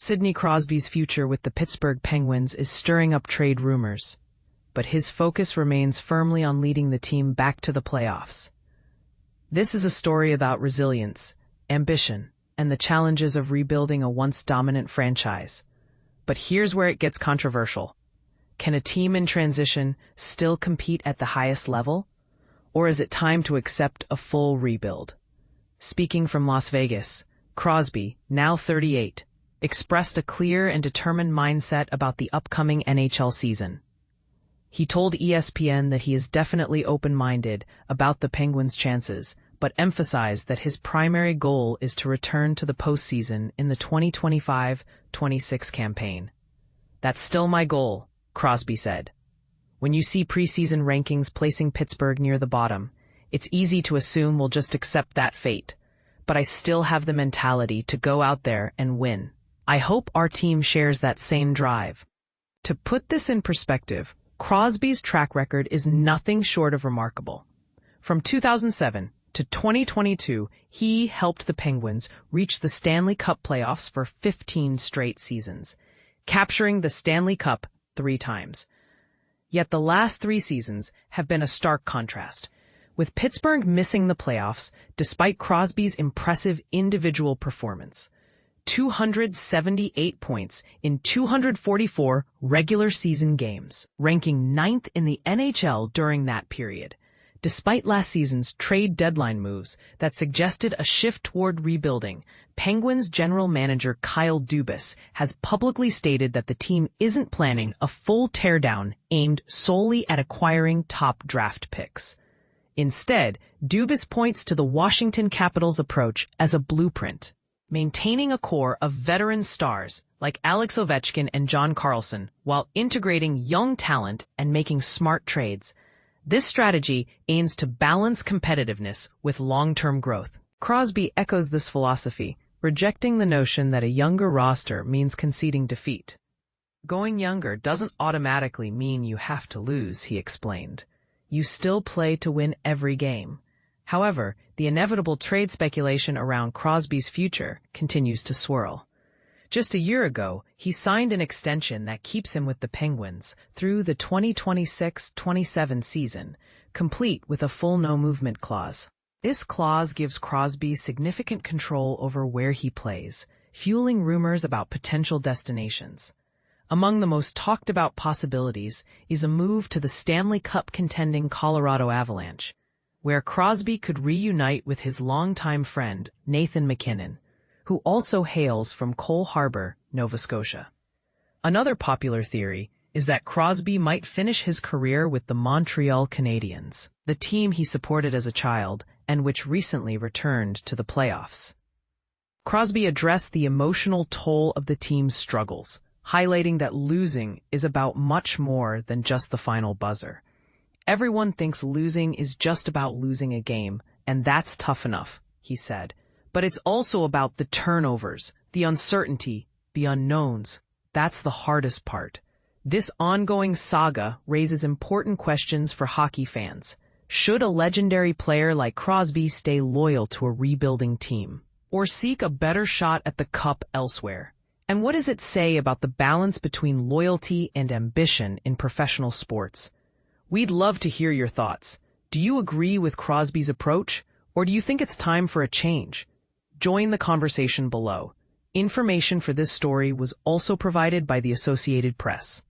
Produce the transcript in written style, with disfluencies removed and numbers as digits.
Sidney Crosby's future with the Pittsburgh Penguins is stirring up trade rumors, but his focus remains firmly on leading the team back to the playoffs. This is a story about resilience, ambition, and the challenges of rebuilding a once dominant franchise. But here's where it gets controversial. Can a team in transition still compete at the highest level? Or is it time to accept a full rebuild? Speaking from Las Vegas, Crosby, now 38, expressed a clear and determined mindset about the upcoming NHL season. He told ESPN that he is definitely open-minded about the Penguins' chances, but emphasized that his primary goal is to return to the postseason in the 2025-26 campaign. "That's still my goal," Crosby said. "When you see preseason rankings placing Pittsburgh near the bottom, it's easy to assume we'll just accept that fate. But I still have the mentality to go out there and win. I hope our team shares that same drive." To put this in perspective, Crosby's track record is nothing short of remarkable. From 2007 to 2022, he helped the Penguins reach the Stanley Cup playoffs for 15 straight seasons, capturing the Stanley Cup 3 times. Yet the last 3 seasons have been a stark contrast, with Pittsburgh missing the playoffs despite Crosby's impressive individual performance. 278 points in 244 regular season games, ranking 9th in the NHL during that period. Despite last season's trade deadline moves that suggested a shift toward rebuilding, Penguins general manager Kyle Dubas has publicly stated that the team isn't planning a full teardown aimed solely at acquiring top draft picks. Instead, Dubas points to the Washington Capitals' approach as a blueprint, maintaining a core of veteran stars like Alex Ovechkin and John Carlson while integrating young talent and making smart trades. This strategy aims to balance competitiveness with long-term growth. Crosby echoes this philosophy, rejecting the notion that a younger roster means conceding defeat. "Going younger doesn't automatically mean you have to lose," he explained. "You still play to win every game." However, the inevitable trade speculation around Crosby's future continues to swirl. Just a year ago, he signed an extension that keeps him with the Penguins through the 2026-27 season, complete with a full no-movement clause. This clause gives Crosby significant control over where he plays, fueling rumors about potential destinations. Among the most talked-about possibilities is a move to the Stanley Cup contending Colorado Avalanche, where Crosby could reunite with his longtime friend, Nathan MacKinnon, who also hails from Cole Harbour, Nova Scotia. Another popular theory is that Crosby might finish his career with the Montreal Canadiens, the team he supported as a child and which recently returned to the playoffs. Crosby addressed the emotional toll of the team's struggles, highlighting that losing is about much more than just the final buzzer. "Everyone thinks losing is just about losing a game, and that's tough enough," he said. "But it's also about the turnovers, the uncertainty, the unknowns. That's the hardest part." This ongoing saga raises important questions for hockey fans. Should a legendary player like Crosby stay loyal to a rebuilding team, or seek a better shot at the cup elsewhere? And what does it say about the balance between loyalty and ambition in professional sports? We'd love to hear your thoughts. Do you agree with Crosby's approach, or do you think it's time for a change? Join the conversation below. Information for this story was also provided by the Associated Press.